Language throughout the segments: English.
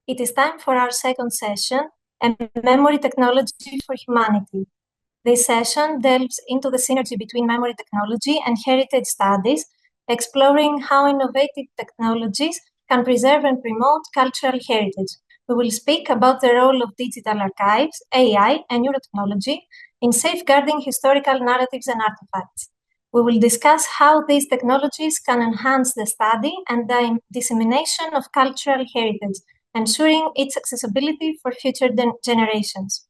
It is time for our second session, Memory Technology for Humanity. This session delves into the synergy between memory technology and heritage studies, exploring how innovative technologies can preserve and promote cultural heritage. We will speak about the role of digital archives, AI, and neurotechnology in safeguarding historical narratives and artifacts. We will discuss how these technologies can enhance the study and the dissemination of cultural heritage, ensuring its accessibility for future generations.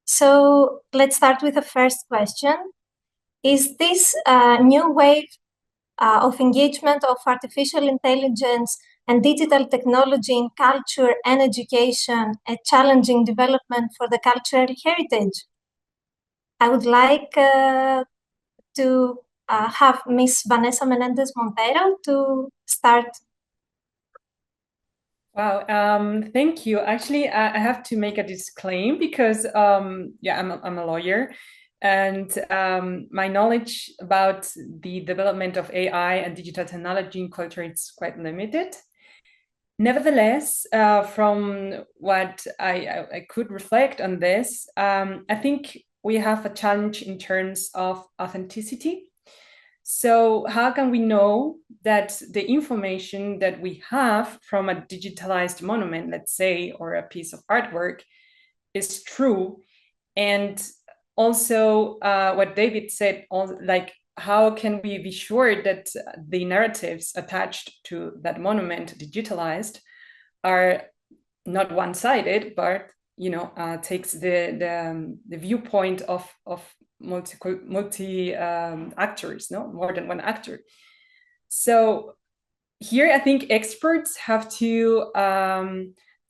So let's start with the first question. Is this new wave of engagement of artificial intelligence and digital technology in culture and education a challenging development for the cultural heritage? I would like to have Miss Vanessa Menendez Montero to start. Wow, thank you. Actually, I have to make a disclaimer because, yeah, I'm a lawyer, and my knowledge about the development of AI and digital technology in culture is quite limited. Nevertheless, from what I could reflect on this, I think we have a challenge in terms of authenticity. So how can we know that the information that we have from a digitalized monument, let's say, or a piece of artwork is true? And also what David said, like, how can we be sure that the narratives attached to that monument digitalized are not one-sided, but takes the viewpoint of multi actors, no, more than one actor. So here I think experts have to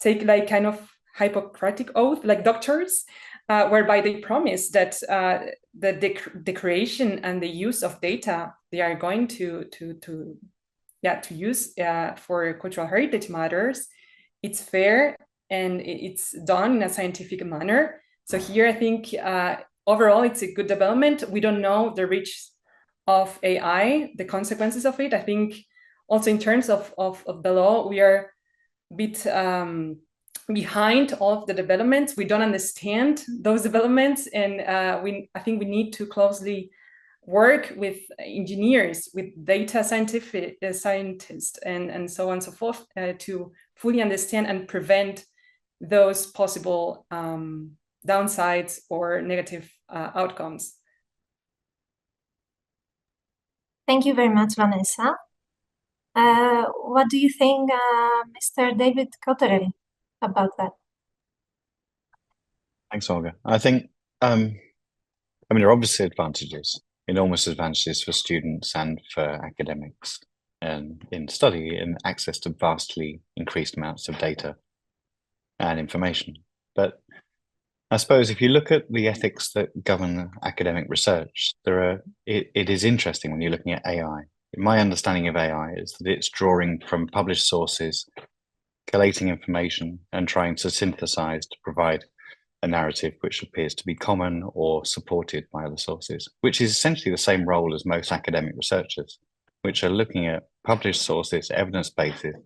take like kind of Hippocratic oath, like doctors, whereby they promise that the creation and the use of data they are going to use for cultural heritage matters, it's fair and it's done in a scientific manner. So here I think overall it's a good development. We don't know the reach of AI, the consequences of it. I think also in terms of the law, we are a bit behind all of the developments. We don't understand those developments, and I think we need to closely work with engineers, with data scientists, and so on and so forth, to fully understand and prevent those possible downsides or negative outcomes. Thank you very much, Vanessa. What do you think, Mr. David Cotterell, about that? Thanks, Olga. I think, there are obviously advantages, enormous advantages for students and for academics in study and access to vastly increased amounts of data and information. But I suppose if you look at the ethics that govern academic research, it is interesting when you're looking at AI. My understanding of AI is that it's drawing from published sources, collating information, and trying to synthesize to provide a narrative which appears to be common or supported by other sources, which is essentially the same role as most academic researchers, which are looking at published sources, evidence bases,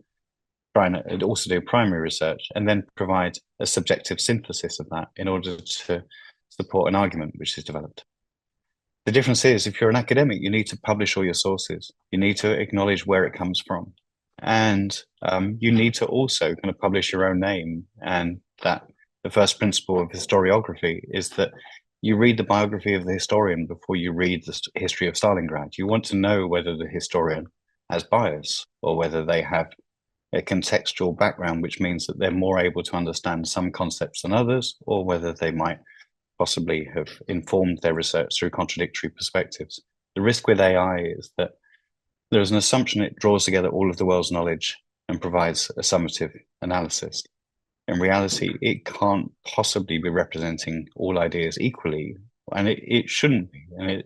trying to also do primary research, and then provide a subjective synthesis of that in order to support an argument which is developed. The difference is, if you're an academic, you need to publish all your sources. You need to acknowledge where it comes from. And you need to also kind of publish your own name. And that the first principle of historiography is that you read the biography of the historian before you read the history of Stalingrad. You want to know whether the historian has bias or whether they have a contextual background, which means that they're more able to understand some concepts than others, or whether they might possibly have informed their research through contradictory perspectives. The risk with AI is that there's an assumption it draws together all of the world's knowledge and provides a summative analysis. In reality, it can't possibly be representing all ideas equally, and it shouldn't be. And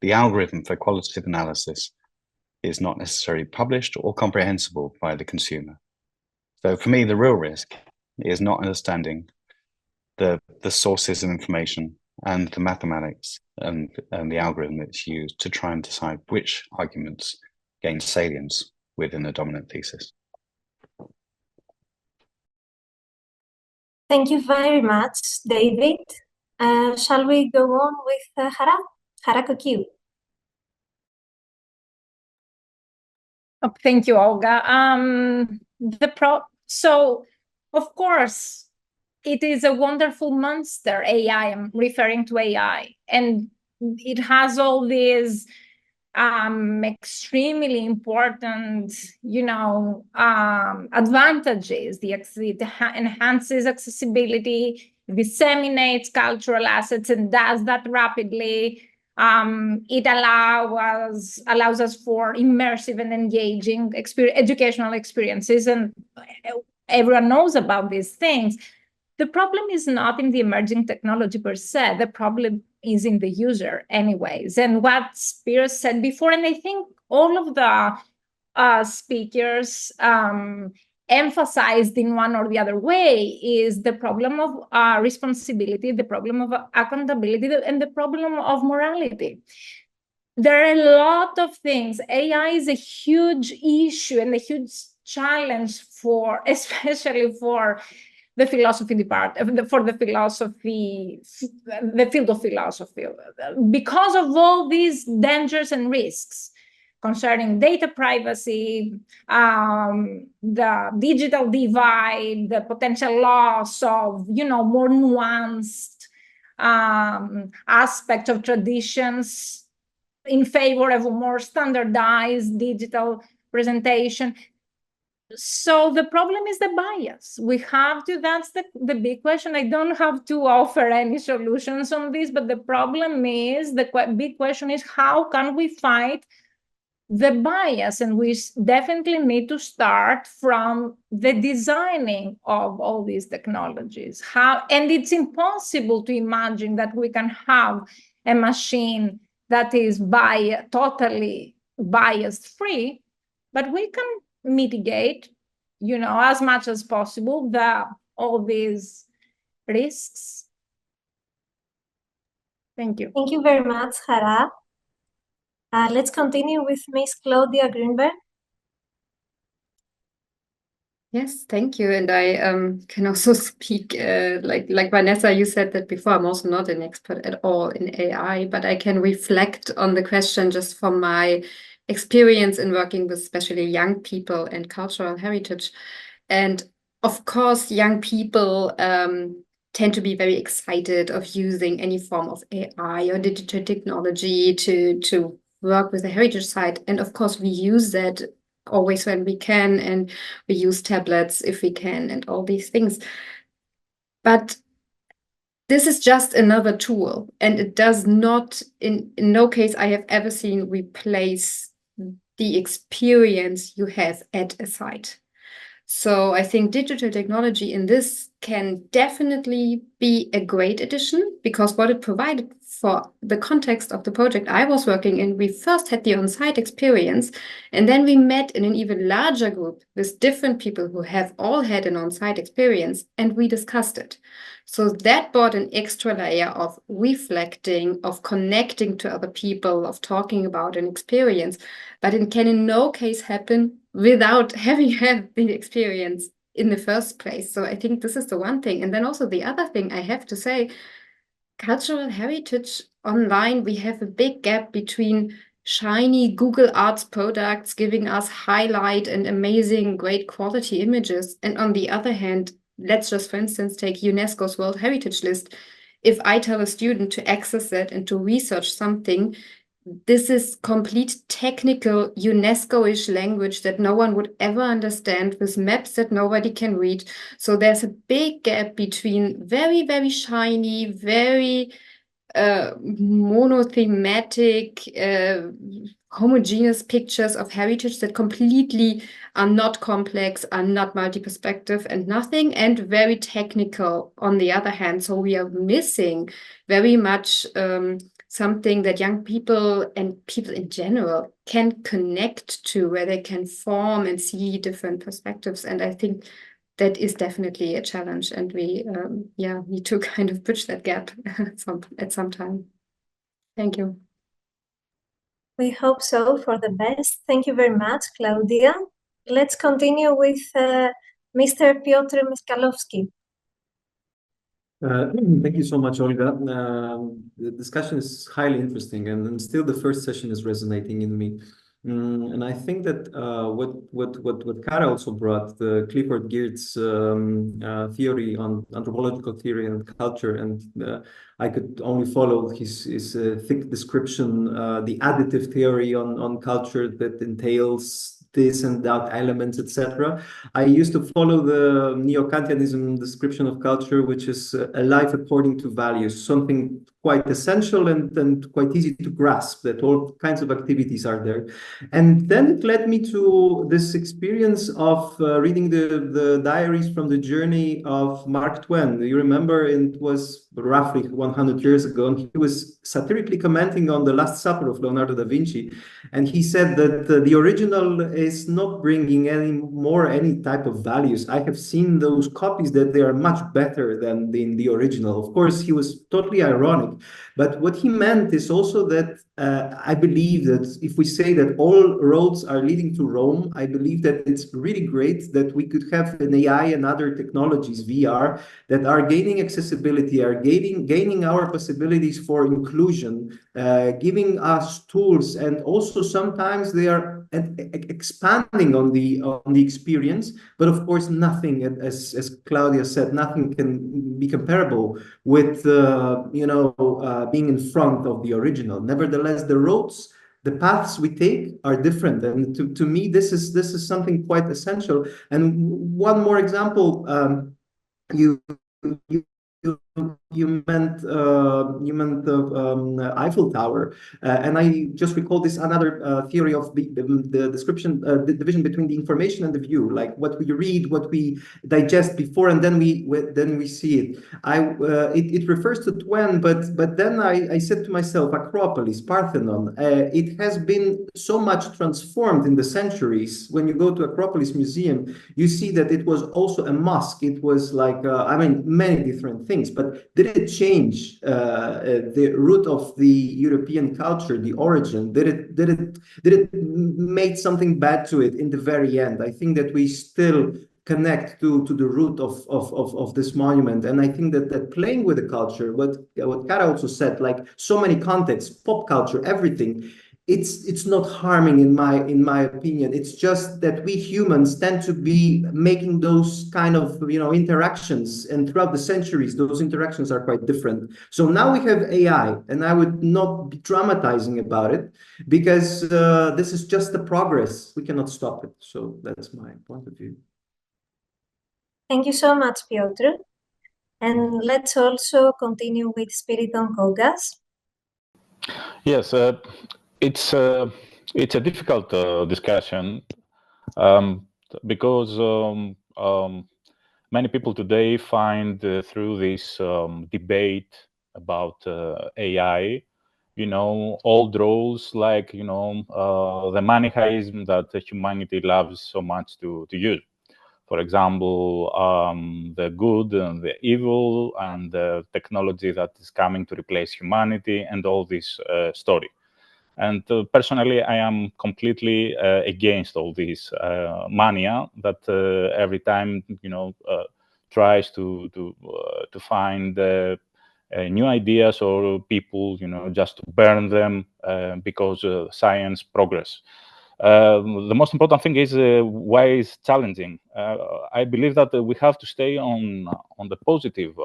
the algorithm for qualitative analysis is not necessarily published or comprehensible by the consumer. So for me, the real risk is not understanding the sources of information and the mathematics and the algorithm that's used to try and decide which arguments gain salience within a dominant thesis. Thank you very much, David. Shall we go on with Hara? Harako Q. Oh, thank you, Olga. So, of course, it is a wonderful monster, AI. I'm referring to AI, and it has all these extremely important, advantages. It enhances accessibility, disseminates cultural assets, and does that rapidly. It allows us for immersive and engaging educational experiences, and everyone knows about these things. The problem is not in the emerging technology per se. The problem is in the user anyways. And what Spiros said before, and I think all of the speakers emphasized in one or the other way, is the problem of responsibility, the problem of accountability, and the problem of morality. There are a lot of things. AI is a huge issue and a huge challenge for, especially for the philosophy department, for the philosophy, the field of philosophy, because of all these dangers and risks concerning data privacy, the digital divide, the potential loss of, more nuanced aspect of traditions in favor of a more standardized digital presentation. So the problem is the bias. We have to, that's the big question. I don't have to offer any solutions on this, but the problem is, the big question is, how can we fight the bias? And we definitely need to start from the designing of all these technologies. And it's impossible to imagine that we can have a machine that is totally bias-free, but we can mitigate, as much as possible, all these risks. Thank you. Thank you very much, Hara. Let's continue with Miss Claudia Greenberg. Yes, thank you. And I can also speak, like Vanessa, you said that before, I'm also not an expert at all in AI, but I can reflect on the question just from my experience in working with especially young people and cultural heritage. And of course, young people tend to be very excited of using any form of AI or digital technology to work with the heritage side. And of course, we use that always when we can, and we use tablets if we can, and all these things. But this is just another tool, and it does not, in no case I have ever seen, replace the experience you have at a site. So I think digital technology in this can definitely be a great addition, because what it provided for the context of the project I was working in, we first had the on-site experience, and then we met in an even larger group with different people who have all had an on-site experience, and we discussed it. So that brought an extra layer of reflecting, of connecting to other people, of talking about an experience, but it can in no case happen without having had the experience in the first place. So I think this is the one thing. And then also the other thing I have to say, cultural heritage online, we have a big gap between shiny Google Arts products giving us highlight and amazing, great quality images. And on the other hand, let's just, for instance, take UNESCO's World Heritage List. If I tell a student to access it and to research something, this is complete technical UNESCO-ish language that no one would ever understand, with maps that nobody can read. So there's a big gap between very, very shiny, very monothematic, homogeneous pictures of heritage that completely are not complex, are not multi-perspective and nothing, and very technical on the other hand. So we are missing very much something that young people and people in general can connect to, where they can form and see different perspectives. And I think that is definitely a challenge, and we need to kind of bridge that gap at some time. Thank you. We hope so, for the best. Thank you very much, Claudia. Let's continue with Mr. Piotr Miskalowski. Thank you so much, Olga. The discussion is highly interesting, and still the first session is resonating in me. And I think that what Kara also brought, the Clifford Geertz theory on anthropological theory and culture, and I could only follow his thick description, the additive theory on culture that entails this and that elements, etc. I used to follow the Neo-Kantianism description of culture, which is a life according to values, something quite essential and quite easy to grasp, that all kinds of activities are there. And then it led me to this experience of reading the diaries from the journey of Mark Twain. You remember, it was roughly 100 years ago, and he was satirically commenting on the Last Supper of Leonardo da Vinci. And he said that the original is not bringing any type of values. I have seen those copies that they are much better than the original. Of course, he was totally ironic. But what he meant is also that I believe that if we say that all roads are leading to Rome, I believe that it's really great that we could have an AI and other technologies, VR, that are gaining accessibility, are gaining our possibilities for inclusion, giving us tools, and also sometimes they are expanding on the experience. But of course, nothing, as Claudia said, nothing can be comparable with being in front of the original. Nevertheless, the roads, the paths we take are different, and to me, this is something quite essential. And one more example, you meant the Eiffel Tower, and I just recall this another theory of the description, the division between the information and the view, like what we read, what we digest before, and then we see it. It refers to Twain, but then I said to myself, Acropolis, Parthenon, it has been so much transformed in the centuries. When you go to Acropolis Museum, you see that it was also a mosque. It was like many different things. But did it change the root of the European culture, the origin? Did it make something bad to it in the very end? I think that we still connect to the root of this monument, and I think that playing with the culture, what Kara also said, like so many contexts, pop culture, everything. It's not harming in my opinion. It's just that we humans tend to be making those kind of interactions, and throughout the centuries those interactions are quite different. So now we have AI, and I would not be dramatizing about it, because this is just the progress. We cannot stop it. So that's my point of view. Thank you so much, Piotr. And let's also continue with Spiriton Kogas. Yes, it's a difficult discussion because many people today find through this debate about AI, old roles like the manichaeism that humanity loves so much to use. For example, the good and the evil, and the technology that is coming to replace humanity, and all this story. And personally, I am completely against all this mania that every time tries to find new ideas or people, just to burn them because science progress. The most important thing is why it's challenging. I believe that we have to stay on the positive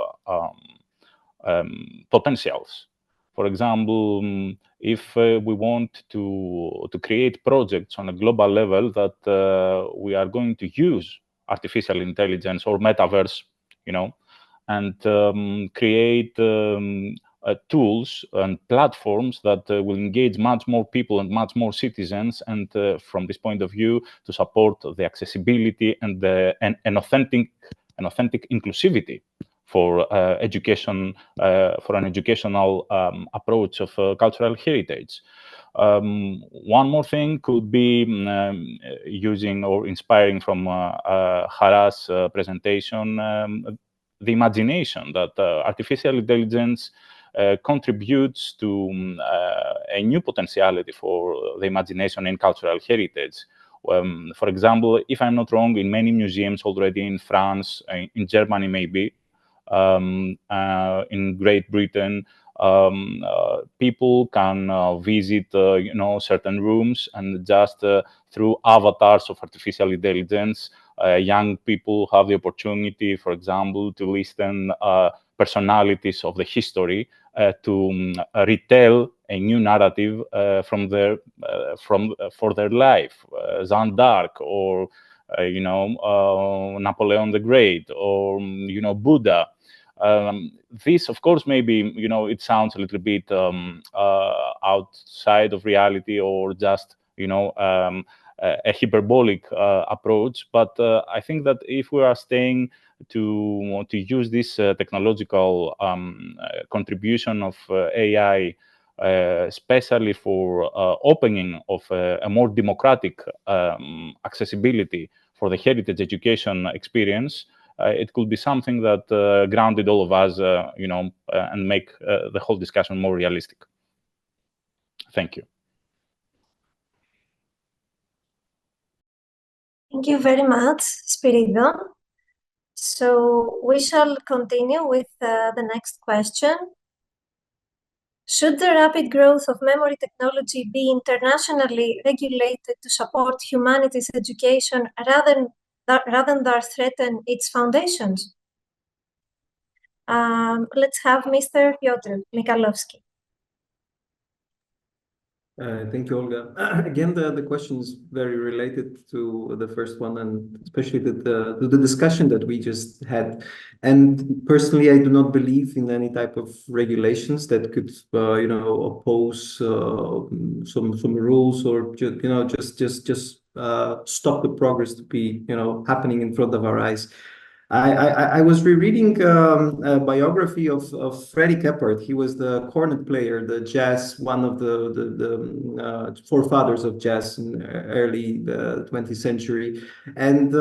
potentials. For example, if we want to create projects on a global level that we are going to use artificial intelligence or metaverse, and create tools and platforms that will engage much more people and much more citizens, and from this point of view, to support the accessibility and an authentic inclusivity for education, for an educational approach of cultural heritage. One more thing could be using or inspiring from Hara's presentation, the imagination that artificial intelligence contributes to a new potentiality for the imagination in cultural heritage. For example, if I'm not wrong, in many museums already in France, in Germany maybe, In Great Britain, people can visit, certain rooms, and just through avatars of artificial intelligence, young people have the opportunity, for example, to listen personalities of the history to retell a new narrative for their life, Jeanne d'Arc, or Napoleon the Great, or Buddha. This, of course, maybe it sounds a little bit outside of reality, or just a hyperbolic approach. But I think that if we are staying to use this technological contribution of AI, especially for opening of a more democratic accessibility for the heritage education experience, it could be something that grounded all of us, and make the whole discussion more realistic. Thank you. Thank you very much, Spiridon. So we shall continue with the next question. Should the rapid growth of memory technology be internationally regulated to support humanities education rather than threaten its foundations? Let's have Mr. Piotr Michalowski. Thank you, Olga. Again, the question is very related to the first one, and especially the discussion that we just had. And personally, I do not believe in any type of regulations that could, oppose some rules, or just stop the progress to be, happening in front of our eyes. I was rereading a biography of Freddie Keppard. He was the cornet player, the jazz, one of the forefathers of jazz in early 20th century. And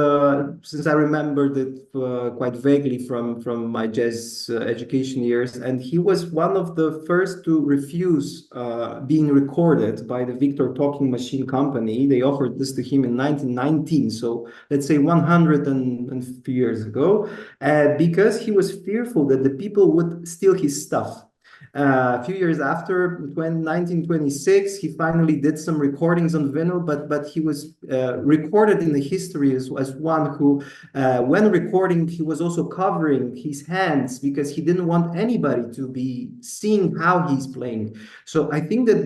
since I remembered it quite vaguely from my jazz education years, and he was one of the first to refuse being recorded by the Victor Talking Machine Company. They offered this to him in 1919, so let's say 150 years ago. Because he was fearful that the people would steal his stuff. A few years after, 1926, he finally did some recordings on vinyl, but he was recorded in the history as one who, when recording, he was also covering his hands because he didn't want anybody to be seeing how he's playing. So I think that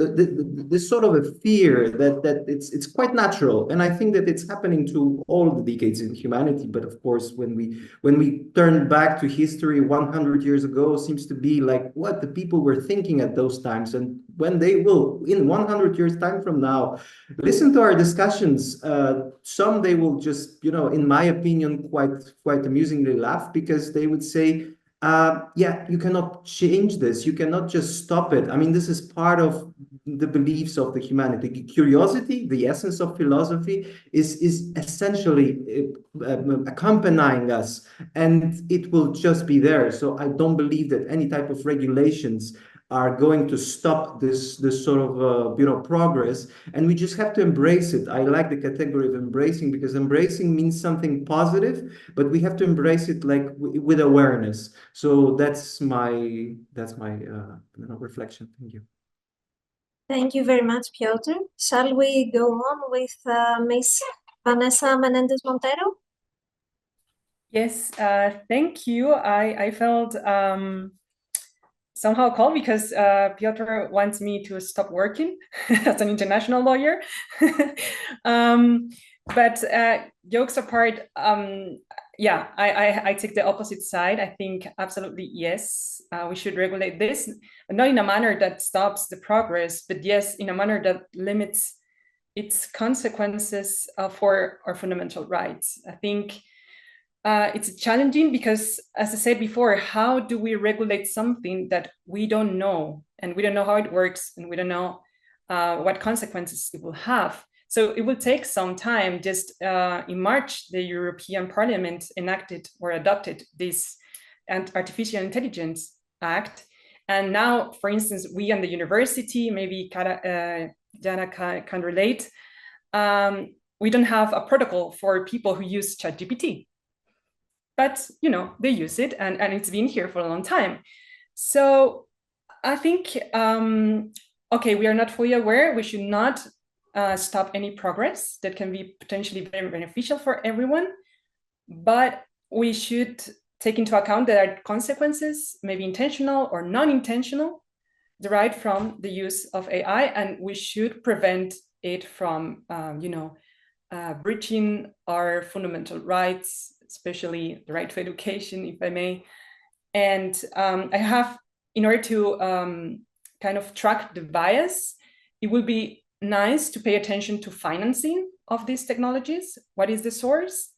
this sort of a fear that it's quite natural, and I think that it's happening to all the decades in humanity. But of course, when we turn back to history 100 years ago, seems to be like what the people were thinking at those times. And when they will, in 100 years time from now, listen to our discussions, some they will just, in my opinion, quite amusingly laugh, because they would say, yeah, you cannot change this. You cannot just stop it. I mean, this is part of the beliefs of the humanity. Curiosity, the essence of philosophy, is essentially accompanying us, and it will just be there. So I don't believe that any type of regulations are going to stop this sort of progress, and we just have to embrace it. I like the category of embracing, because embracing means something positive, but we have to embrace it like with awareness. So that's my reflection. Thank you. Thank you very much, Piotr. Shall we go on with Miss Vanessa Menendez-Montero? Yes, thank you. I felt somehow called because Piotr wants me to stop working as an international lawyer. But jokes apart, yeah, I take the opposite side. I think absolutely yes, we should regulate this, but not in a manner that stops the progress, but yes, in a manner that limits its consequences for our fundamental rights. I think it's challenging because, as I said before, how do we regulate something that we don't know, and we don't know how it works, and we don't know what consequences it will have? So it will take some time. Just in March, the European Parliament enacted or adopted this Artificial Intelligence Act. And now, for instance, we on the university, maybe Jana can relate, we don't have a protocol for people who use ChatGPT. but they use it, and it's been here for a long time. So I think, okay, we are not fully aware. We should not stop any progress that can be potentially very beneficial for everyone, but we should take into account that there are consequences, maybe intentional or non-intentional, derived from the use of AI, and we should prevent it from, breaching our fundamental rights, especially the right to education, if I may. And I have, in order to kind of track the bias, it would be nice to pay attention to financing of these technologies. What is the source?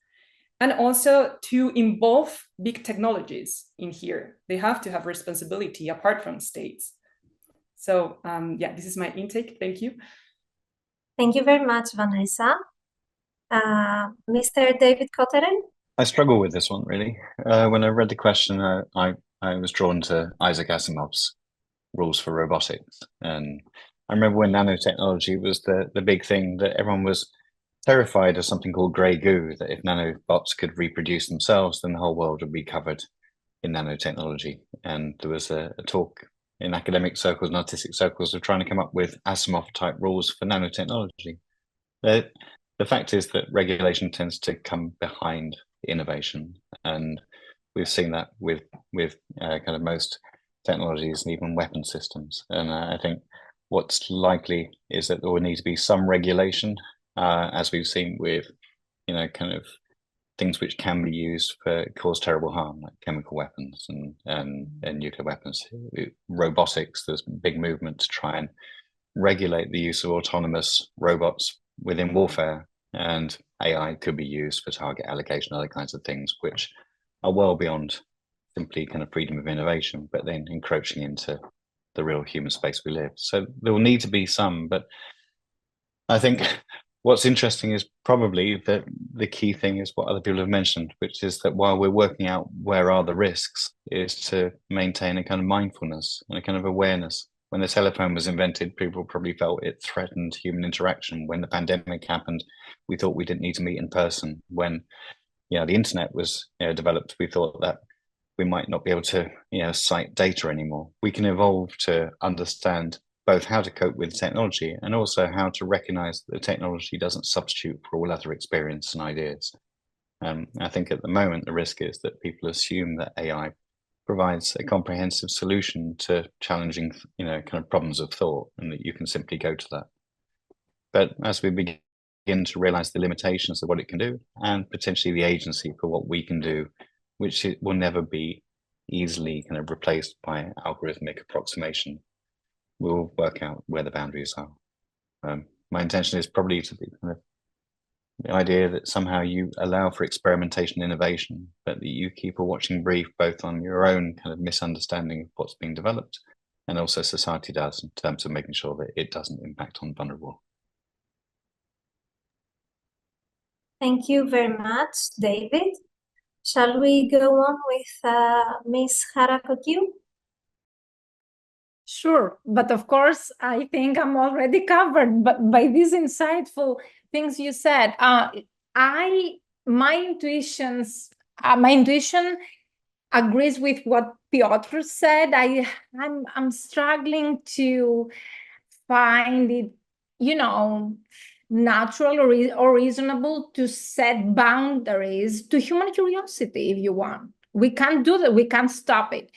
And also to involve big technologies in here. They have to have responsibility apart from states. So yeah, this is my intake. Thank you. Thank you very much, Vanessa. Mr. David Kotteren? I struggle with this one, really. When I read the question, I was drawn to Isaac Asimov's rules for robotics. And I remember when nanotechnology was the big thing, that everyone was terrified of something called grey goo, that if nanobots could reproduce themselves, then the whole world would be covered in nanotechnology. And there was a talk in academic circles and artistic circles of trying to come up with Asimov-type rules for nanotechnology. The fact is that regulation tends to come behind innovation, and we've seen that with kind of most technologies and even weapon systems. And I think what's likely is that there will need to be some regulation, as we've seen with kind of things which can be used for cause terrible harm, like chemical weapons and nuclear weapons. Robotics, there's big movement to try and regulate the use of autonomous robots within warfare, and AI could be used for target allocation, other kinds of things, which are well beyond simply kind of freedom of innovation, but then encroaching into the real human space we live. So there will need to be some, but I think what's interesting is probably that the key thing is what other people have mentioned, which is that while we're working out where are the risks, is to maintain a kind of mindfulness and a kind of awareness. When the telephone was invented, people probably felt it threatened human interaction. When the pandemic happened, we thought we didn't need to meet in person. When the internet was developed, we thought that we might not be able to cite data anymore. We can evolve to understand both how to cope with technology and also how to recognize that the technology doesn't substitute for all other experience and ideas. I think at the moment, the risk is that people assume that AI provides a comprehensive solution to challenging, kind of problems of thought, and that you can simply go to that. But as we begin to realize the limitations of what it can do, and potentially the agency for what we can do, which it will never be easily kind of replaced by algorithmic approximation, we'll work out where the boundaries are. My intention is probably to be kind of the idea that somehow you allow for experimentation and innovation, but that you keep a watching brief both on your own kind of misunderstanding of what's being developed, and also society does, in terms of making sure that it doesn't impact on vulnerable. Thank you very much, David. Shall we go on with Ms. Harakokiu? Sure, but of course, I think I'm already covered by these insightful things you said. My intuition agrees with what Piotr said. I'm struggling to find it, natural or reasonable to set boundaries to human curiosity, if you want. We can't do that. We can't stop it.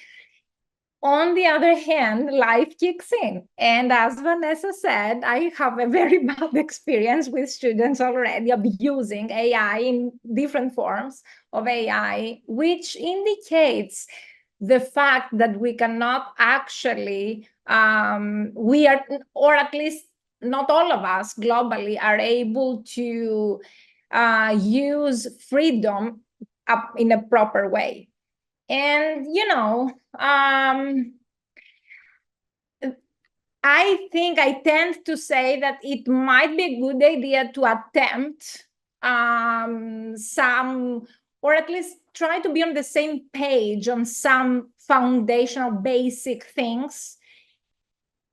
On the other hand, life kicks in. And as Vanessa said, I have a very bad experience with students already abusing AI in different forms of AI, which indicates the fact that we cannot actually, or at least not all of us globally are able to use freedom in a proper way. And, I think I tend to say that it might be a good idea to attempt or at least try to be on the same page on some foundational basic things,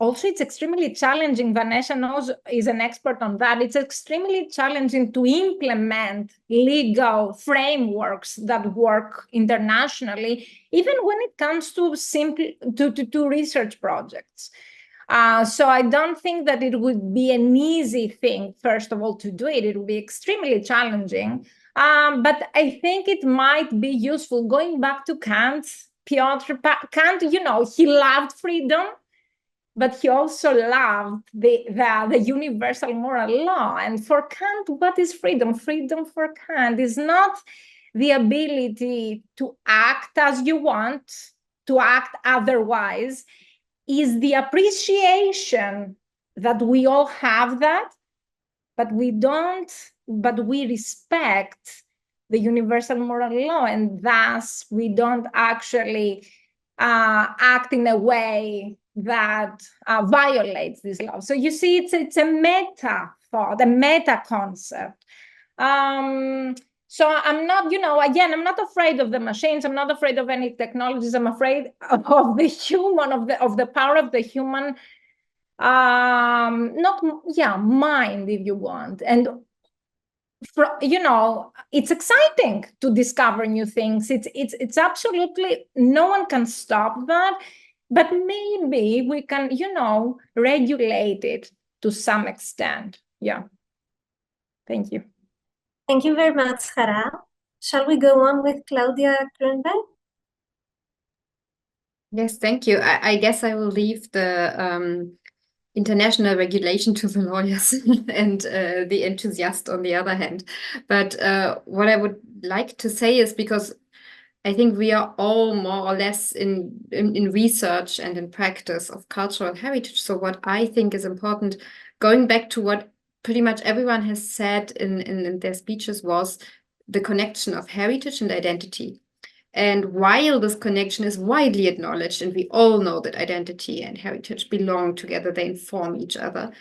also it's extremely challenging. Vanessa knows, is an expert on that. It's extremely challenging to implement legal frameworks that work internationally, even when it comes to to research projects. So I don't think that it would be an easy thing, first of all, to do it. It would be extremely challenging. But I think it might be useful. Going back to Kant, Kant, he loved freedom, but he also loved the universal moral law. And for Kant, what is freedom? Freedom for Kant is not the ability to act as you want, to act otherwise, is the appreciation that we all have that, but we respect the universal moral law, and thus we don't actually act in a way that violates this law. So you see, it's a meta thought, a meta concept. So I'm not, again, I'm not afraid of the machines. I'm not afraid of any technologies. I'm afraid of the human, of the power of the human, mind, if you want. And it's exciting to discover new things. It's absolutely, no one can stop that, but maybe we can, regulate it to some extent. Yeah. Thank you. Thank you very much, Hara. Shall we go on with Claudia Kronberg? Yes, thank you. I guess I will leave the international regulation to the lawyers and the enthusiast on the other hand. But what I would like to say is, because I think we are all more or less in research and in practice of cultural heritage. So what I think is important, going back to what pretty much everyone has said in their speeches, was the connection of heritage and identity. And while this connection is widely acknowledged, and we all know that identity and heritage belong together, they inform each other,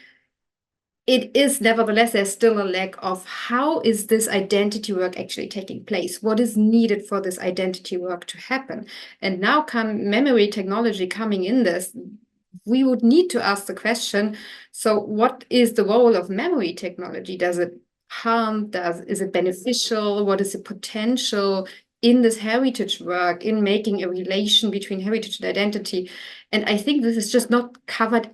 it is nevertheless, there's still a lack of how is this identity work actually taking place? What is needed for this identity work to happen? And now memory technology coming in this, we would need to ask the question, so what is the role of memory technology? Does it harm? Is it beneficial? What is the potential in this heritage work, in making a relation between heritage and identity? And I think this is just not covered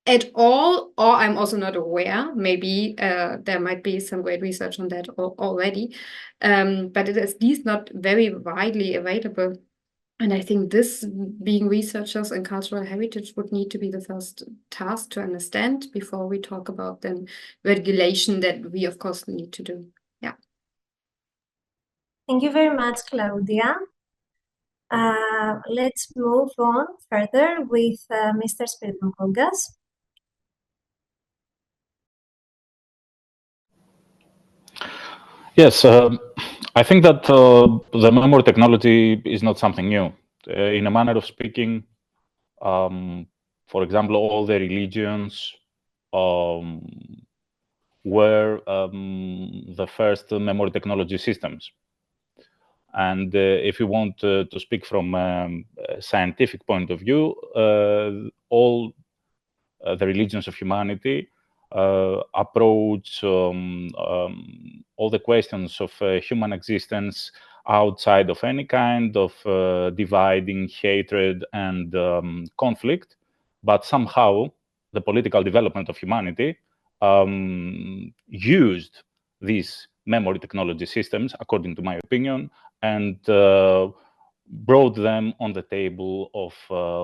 at all, or I'm also not aware. Maybe there might be some great research on that already, but it is at least not very widely available. And I think this, being researchers in cultural heritage, would need to be the first task to understand before we talk about then regulation that we of course need to do. Yeah. Thank you very much, Claudia. Let's move on further with Mr. Spiridopoulos. Yes, I think that the memory technology is not something new. In a manner of speaking, for example, all the religions were the first memory technology systems. And if you want to speak from a scientific point of view, all the religions of humanity approach all the questions of human existence outside of any kind of dividing, hatred, and conflict. But somehow, the political development of humanity used these memory technology systems, according to my opinion, and brought them on the table of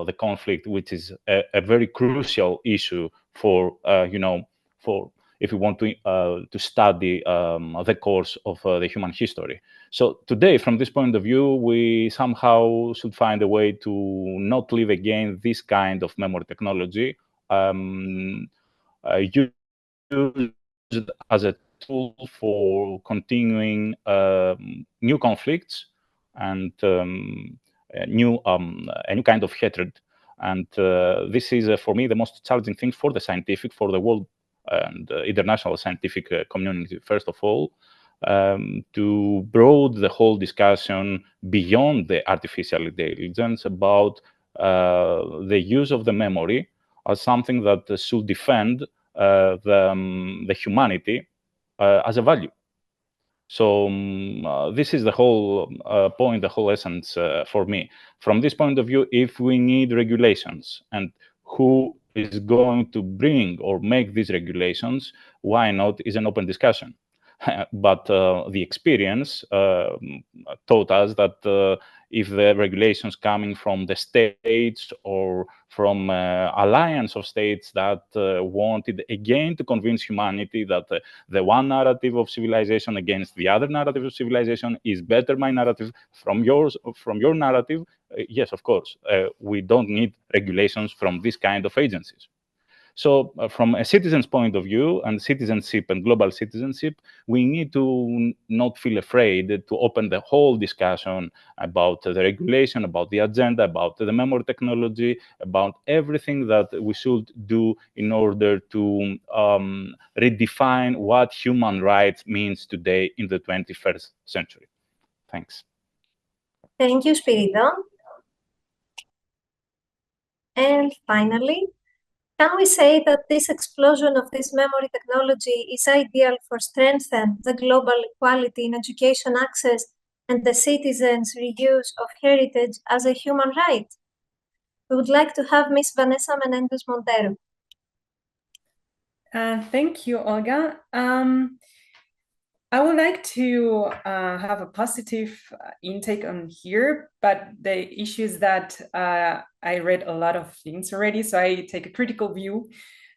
the conflict, which is a very crucial issue for, for if you want to study the course of the human history. So today, from this point of view, we somehow should find a way to not live again this kind of memory technology, used as a tool for continuing new conflicts and a new kind of hatred. And this is, for me, the most challenging thing for the scientific, for the world and international scientific community, first of all, to broaden the whole discussion beyond the artificial intelligence about the use of the memory as something that should defend the humanity as a value. So this is the whole point, the whole essence for me. From this point of view, if we need regulations and who is going to bring or make these regulations, why not, is an open discussion. But the experience taught us that if the regulations coming from the states or from alliance of states that wanted again to convince humanity that the one narrative of civilization against the other narrative of civilization is better my narrative from your narrative, yes, of course, we don't need regulations from this kind of agencies. So from a citizen's point of view and citizenship and global citizenship, we need to not feel afraid to open the whole discussion about the regulation, about the agenda, about the memory technology, about everything that we should do in order to redefine what human rights means today in the 21st century. Thanks. Thank you, Spiridon. And finally, can we say that this explosion of this memory technology is ideal for strengthening the global equality in education access and the citizens' reuse of heritage as a human right? We would like to have Ms. Vanessa Menendez Montero. Thank you, Olga. I would like to have a positive intake on here, but the issue is that I read a lot of things already, so I take a critical view,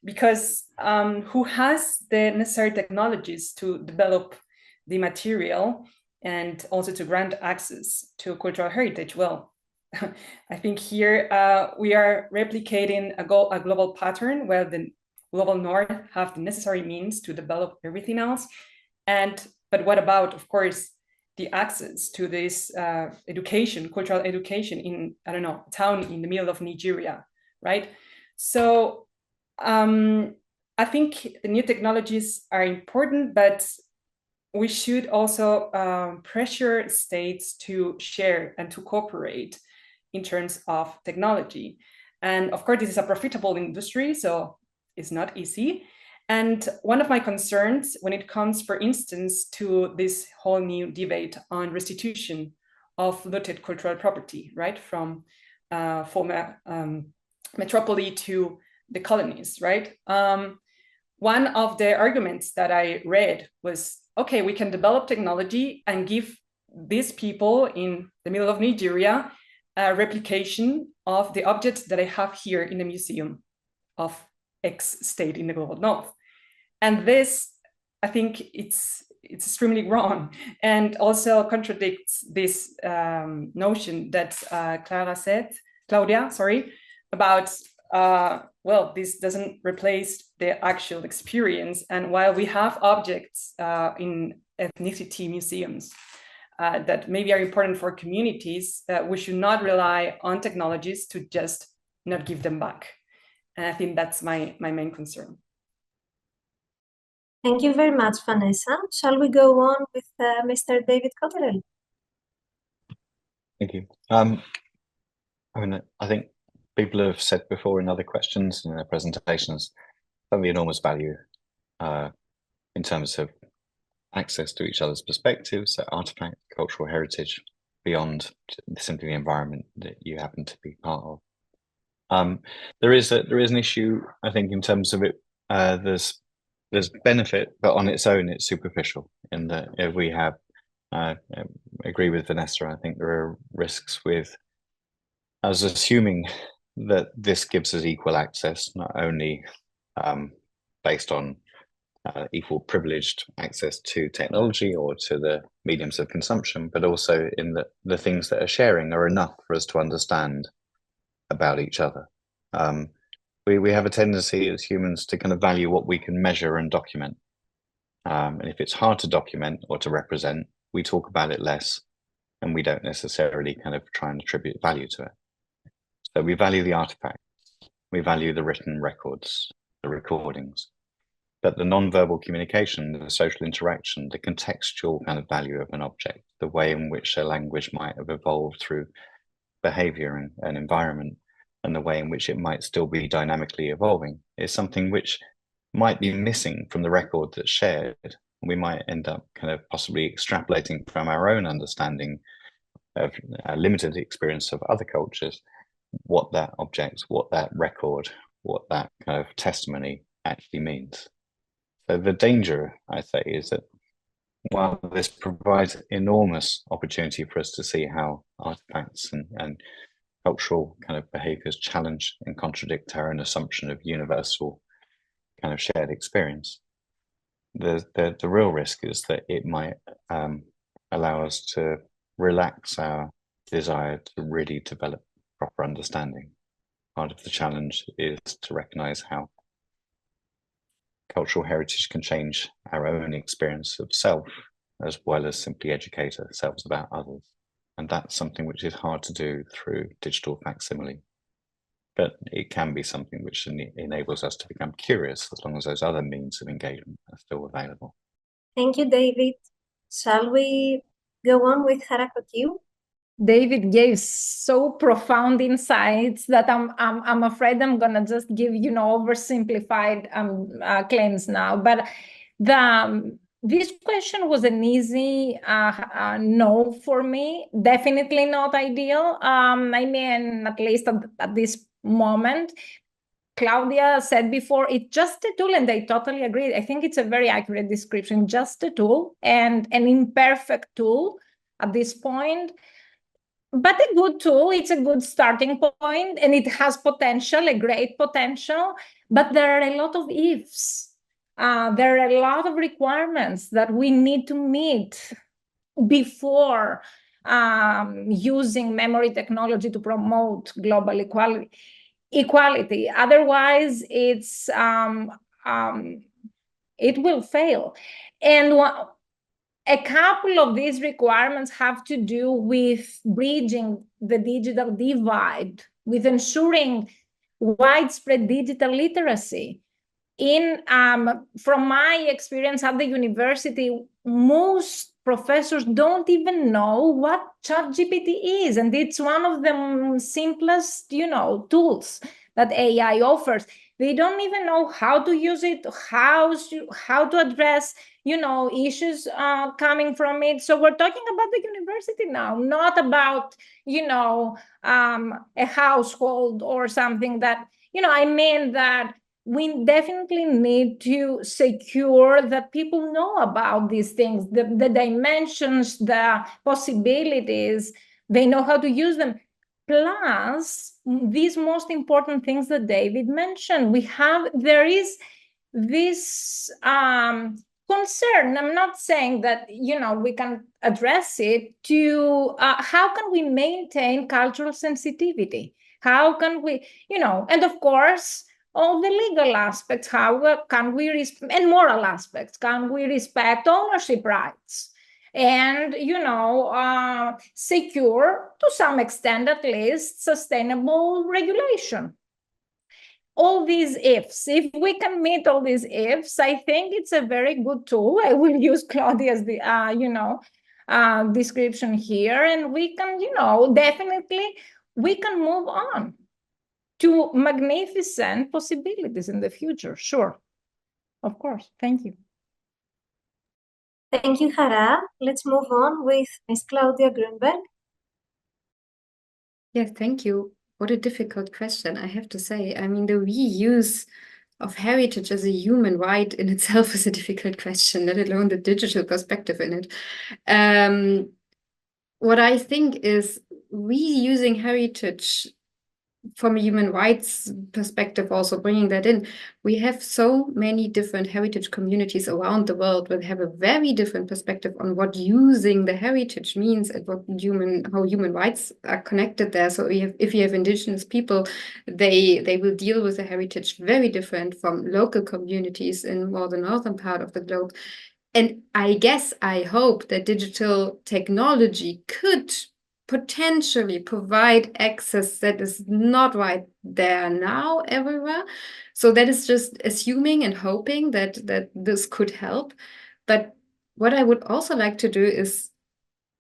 because who has the necessary technologies to develop the material and also to grant access to cultural heritage? Well, I think here we are replicating a global pattern where the global north have the necessary means to develop everything else. But what about, of course, the access to this education, cultural education in, I don't know, a town in the middle of Nigeria, right? So I think the new technologies are important, but we should also pressure states to share and to cooperate in terms of technology. And of course, this is a profitable industry, so it's not easy. And one of my concerns when it comes, for instance, to this whole new debate on restitution of looted cultural property, right, from former metropole to the colonies, right? One of the arguments that I read was, okay, we can develop technology and give these people in the middle of Nigeria a replication of the objects that I have here in the museum of X state in the global north. And this, I think it's extremely wrong, and also contradicts this notion that Claudia, about, well, this doesn't replace the actual experience. And while we have objects in ethnicity museums that maybe are important for communities, we should not rely on technologies to just not give them back. And I think that's my main concern. Thank you very much, Vanessa. Shall we go on with Mr. David Cotterell? Thank you. I mean, I think people have said before in other questions in their presentations that the enormous value in terms of access to each other's perspectives, artifact, cultural heritage, beyond simply the environment that you happen to be part of. There is an issue, I think, in terms of it. There's benefit, but on its own, it's superficial. In that, if we have, I agree with Vanessa. I think there are risks with us assuming that this gives us equal access, not only based on equal privileged access to technology or to the mediums of consumption, but also in that the things that are sharing are enough for us to understand about each other. We have a tendency as humans to kind of value what we can measure and document. And if it's hard to document or to represent, we talk about it less, and we don't necessarily kind of try and attribute value to it. So we value the artifacts, we value the written records, the recordings, but the non-verbal communication, the social interaction, the contextual kind of value of an object, the way in which a language might have evolved through behavior and environment, and the way in which it might still be dynamically evolving is something which might be missing from the record that's shared. We might end up kind of possibly extrapolating from our own understanding of a limited experience of other cultures, what that object, what that record, what that kind of testimony actually means. So the danger, I say, is that while this provides enormous opportunity for us to see how artifacts and cultural kind of behaviors challenge and contradict our own assumption of universal kind of shared experience, the real risk is that it might allow us to relax our desire to really develop proper understanding. Part of the challenge is to recognize how cultural heritage can change our own experience of self, as well as simply educate ourselves about others. And that's something which is hard to do through digital facsimile. But it can be something which enables us to become curious as long as those other means of engagement are still available. Thank you, David. Shall we go on with Harakotiu? David gave so profound insights that I'm afraid I'm gonna just give oversimplified claims now. But this question was an easy no for me. Definitely not ideal. I mean, at least at this moment. Claudia said before, it's just a tool, and I totally agree. I think it's a very accurate description, just a tool, and an imperfect tool at this point. But a good tool, it's a good starting point, and it has potential, a great potential, but there are a lot of ifs. There are a lot of requirements that we need to meet before using memory technology to promote global equality. Otherwise, it will fail. And a couple of these requirements have to do with bridging the digital divide, with ensuring widespread digital literacy. From my experience at the university, most professors don't even know what ChatGPT is, and it's one of the simplest, tools that AI offers. They don't even know how to use it, how to address, issues coming from it. So we're talking about the university now, not about, a household or something that, I mean that we definitely need to secure that people know about these things, the dimensions, the possibilities, they know how to use them. Plus, these most important things that David mentioned, there is this concern. I'm not saying that, we can address it to how can we maintain cultural sensitivity? How can we, and of course, all the legal aspects, how can we, and moral aspects, can we respect ownership rights? And, secure, to some extent at least, sustainable regulation. All these ifs, if we can meet all these ifs, I think it's a very good tool. I will use Claudia's, description here, and we can, definitely, we can move on to magnificent possibilities in the future. Sure, of course. Thank you. Thank you, Hara. Let's move on with Ms. Claudia Grunberg. Yeah, thank you. What a difficult question, I have to say. I mean, the reuse of heritage as a human right in itself is a difficult question, let alone the digital perspective in it. What I think is reusing heritage from a human rights perspective, also bringing that in, we have so many different heritage communities around the world that have a very different perspective on what using the heritage means and how human rights are connected there. So if you have indigenous people, they will deal with the heritage very different from local communities in more the northern part of the globe. And I hope that digital technology could potentially provide access that is not right there now everywhere. So that is just assuming and hoping that this could help. But what I would also like to do is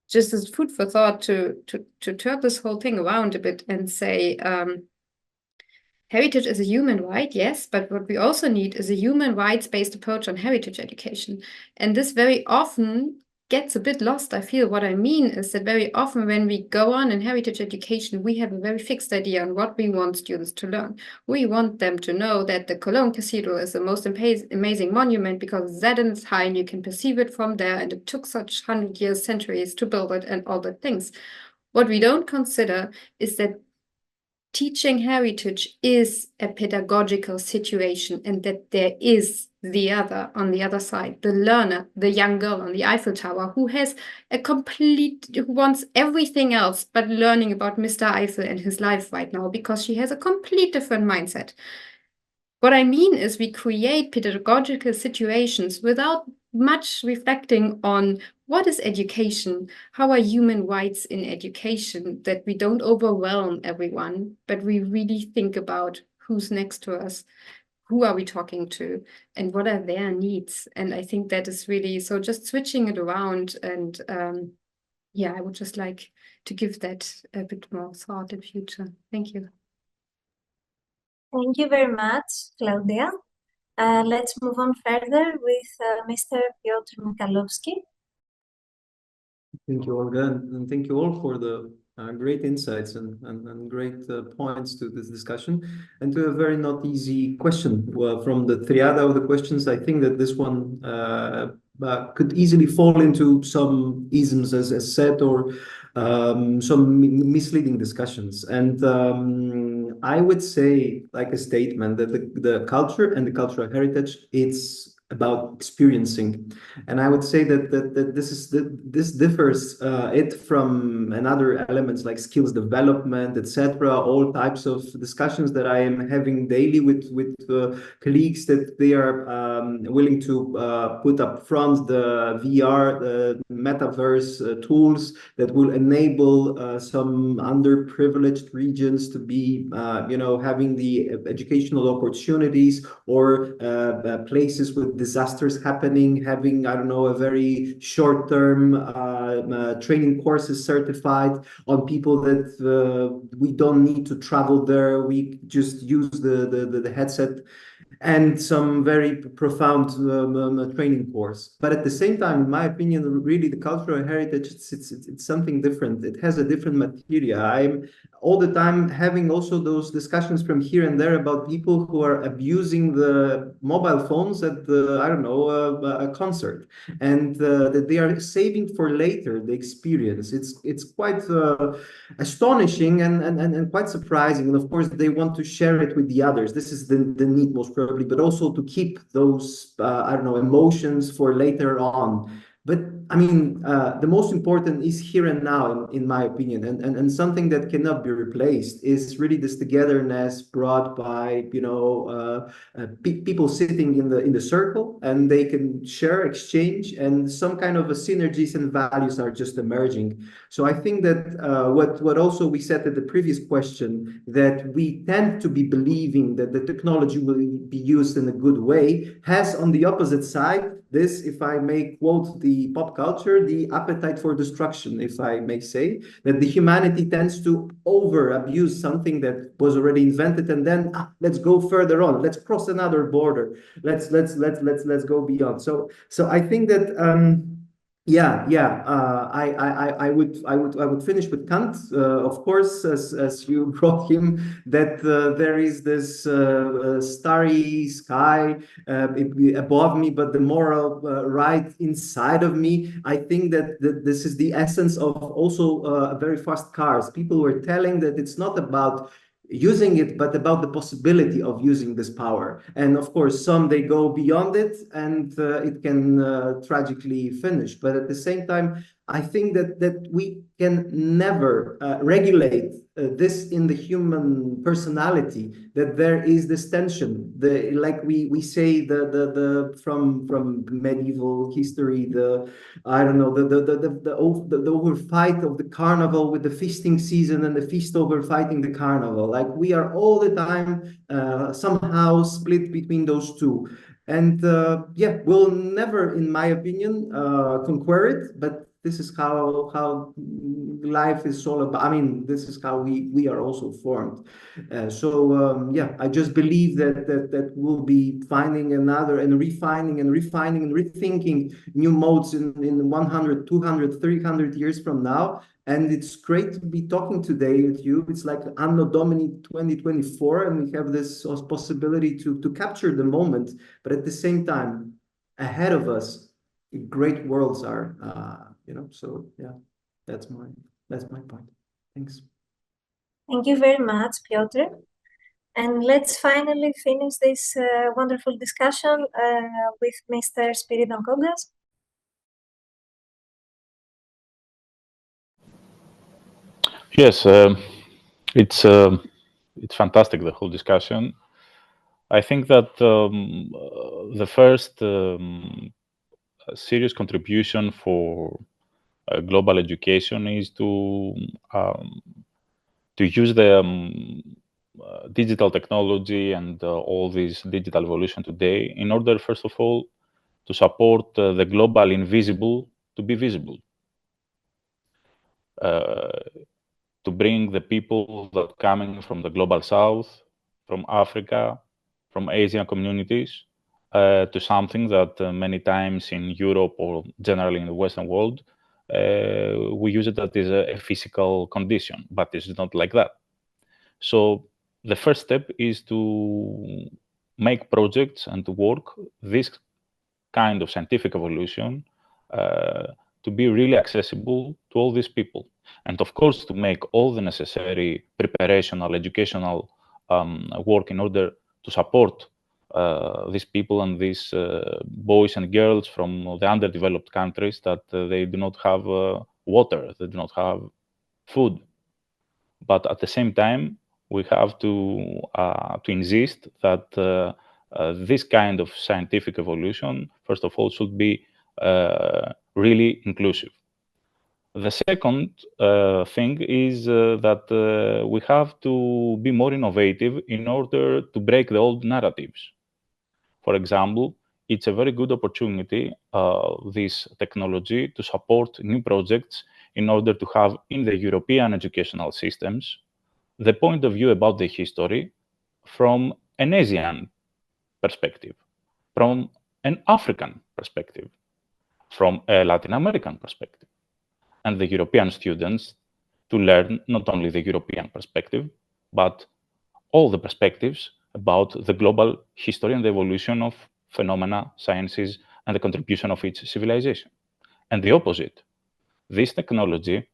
just as food for thought to turn this whole thing around a bit and say, heritage is a human right, yes, but what we also need is a human rights-based approach on heritage education. And this very often gets a bit lost. I feel what I mean is that very often when we go on in heritage education, we have a very fixed idea on what we want students to learn. We want them to know that the Cologne Cathedral is the most amazing monument because that in its high and you can perceive it from there, and it took such 100 years, centuries to build it and all the things. What we don't consider is that teaching heritage is a pedagogical situation, and that there is the other on the other side, the learner, the young girl on the Eiffel Tower who wants everything else but learning about Mr. Eiffel and his life right now because she has a complete different mindset. What I mean is we create pedagogical situations without much reflecting on what is education, how are human rights in education, that we don't overwhelm everyone, but we really think about who's next to us, who are we talking to, and what are their needs. And I think that is really, so just switching it around. And yeah, I would just like to give that a bit more thought in future. Thank you. Thank you very much, Claudia. Let's move on further with Mr. Piotr Michalowski. Thank you, Olga, and thank you all for the great insights and great points to this discussion, and to a very not easy question. Well, from the triad of the questions, I think that this one could easily fall into some isms, as said, or some misleading discussions. And I would say, like a statement, that the culture and the cultural heritage, it's about experiencing. And I would say that this differs it from another elements like skills development, etc. All types of discussions that I am having daily with colleagues, that they are willing to put up front the VR, the metaverse tools that will enable some underprivileged regions to be, having the educational opportunities, or places with disasters happening, having, I don't know, a very short-term training courses certified on people that we don't need to travel there. We just use the headset, and some very profound training course. But at the same time, in my opinion, really the cultural heritage, it's something different. It has a different material. I'm all the time having also those discussions from here and there about people who are abusing the mobile phones at the, I don't know, a concert, and that they are saving for later the experience. It's quite astonishing and quite surprising. And of course, they want to share it with the others. This is the need, most probably, but also to keep those, I don't know, emotions for later on. But I mean, the most important is here and now, in my opinion, and something that cannot be replaced is really this togetherness brought by, people sitting in the circle, and they can share, exchange, and some kind of a synergies and values are just emerging. So I think that what also we said at the previous question, that we tend to be believing that the technology will be used in a good way, has on the opposite side this, if I may quote the pop culture, the appetite for destruction, if I may say, that the humanity tends to over abuse something that was already invented, and then let's go further on, let's cross another border, let's go beyond. So I think that I would finish with Kant, of course, as you brought him, that there is this starry sky above me, but the moral right inside of me. I think that this is the essence of also very fast cars. People were telling that it's not about using it, but about the possibility of using this power. And of course, some they go beyond it, and it can tragically finish. But at the same time, I think that we can never regulate this in the human personality, that there is this tension, like we say, the from medieval history, the over fight of the carnival with the feasting season, and the feast over fighting the carnival. Like, we are all the time somehow split between those two. And we'll never, in my opinion, conquer it, but this is how life is all about. I mean, this is how we are also formed. Yeah, I just believe that we'll be finding another and refining and rethinking new modes in 100, 200, 300 years from now. And it's great to be talking today with you. It's like Anno Domini 2024, and we have this possibility to capture the moment, but at the same time, ahead of us, great worlds are, so yeah, that's my point. Thanks. Thank you very much, Piotr. And let's finally finish this wonderful discussion with Mr. Spiridon Kogas. Yes, it's fantastic, the whole discussion. I think that the first serious contribution for global education is to use the digital technology and all this digital evolution today in order, first of all, to support the global invisible to be visible. To bring the people that are coming from the global south, from Africa, from Asian communities, to something that many times in Europe or generally in the Western world, we use it as a physical condition, but it's not like that. So the first step is to make projects and to work this kind of scientific evolution to be really accessible to all these people. And of course, to make all the necessary preparational, educational work in order to support these people and these boys and girls from the underdeveloped countries that they do not have water, they do not have food. But at the same time, we have to insist that this kind of scientific evolution, first of all, should be really inclusive. The second thing is that we have to be more innovative in order to break the old narratives. For example, it's a very good opportunity, this technology, to support new projects in order to have in the European educational systems the point of view about the history from an Asian perspective, from an African perspective, from a Latin American perspective, and the European students to learn not only the European perspective, but all the perspectives about the global history and the evolution of phenomena, sciences, and the contribution of each civilization. And the opposite, this technology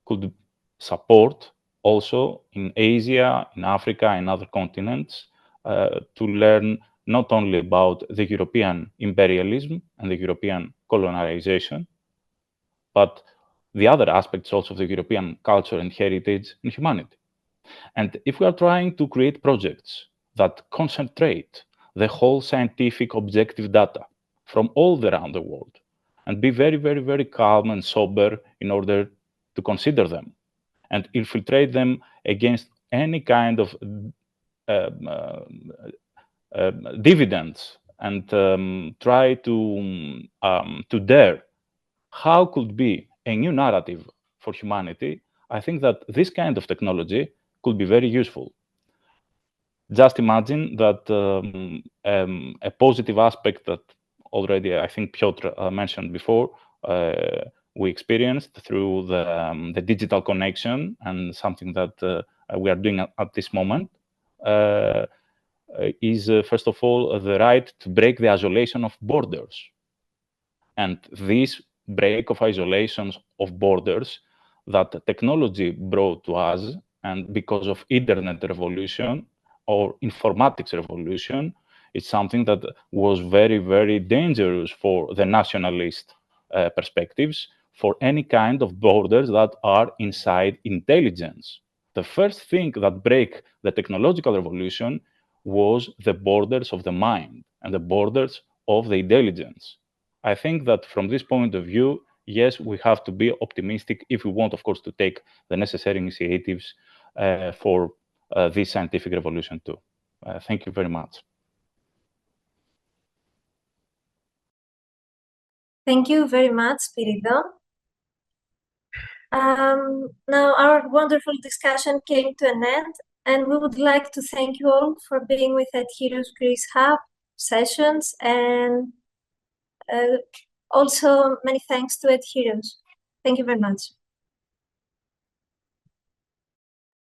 could support also in Asia, in Africa, and other continents to learn not only about the European imperialism and the European colonization, but the other aspects also of the European culture and heritage and humanity. And if we are trying to create projects that concentrate the whole scientific objective data from all around the world and be very, very, very calm and sober in order to consider them and infiltrate them against any kind of dividends and try to dare how could be a new narrative for humanity, I think that this kind of technology could be very useful. Just imagine that a positive aspect that already I think Piotr mentioned before, we experienced through the digital connection and something that we are doing at this moment is, first of all, the right to break the isolation of borders. And this break of isolations of borders that technology brought to us, and because of internet revolution or informatics revolution, it's something that was very, very dangerous for the nationalist perspectives, for any kind of borders that are inside intelligence. The first thing that break the technological revolution was the borders of the mind and the borders of the intelligence. I think that from this point of view, yes, we have to be optimistic if we want, of course, to take the necessary initiatives for this scientific revolution too. Thank you very much. Thank you very much, Spiridon. Now our wonderful discussion came to an end, and we would like to thank you all for being with EdHeroes Greece Hub sessions, and also many thanks to EdHeroes. Thank you very much.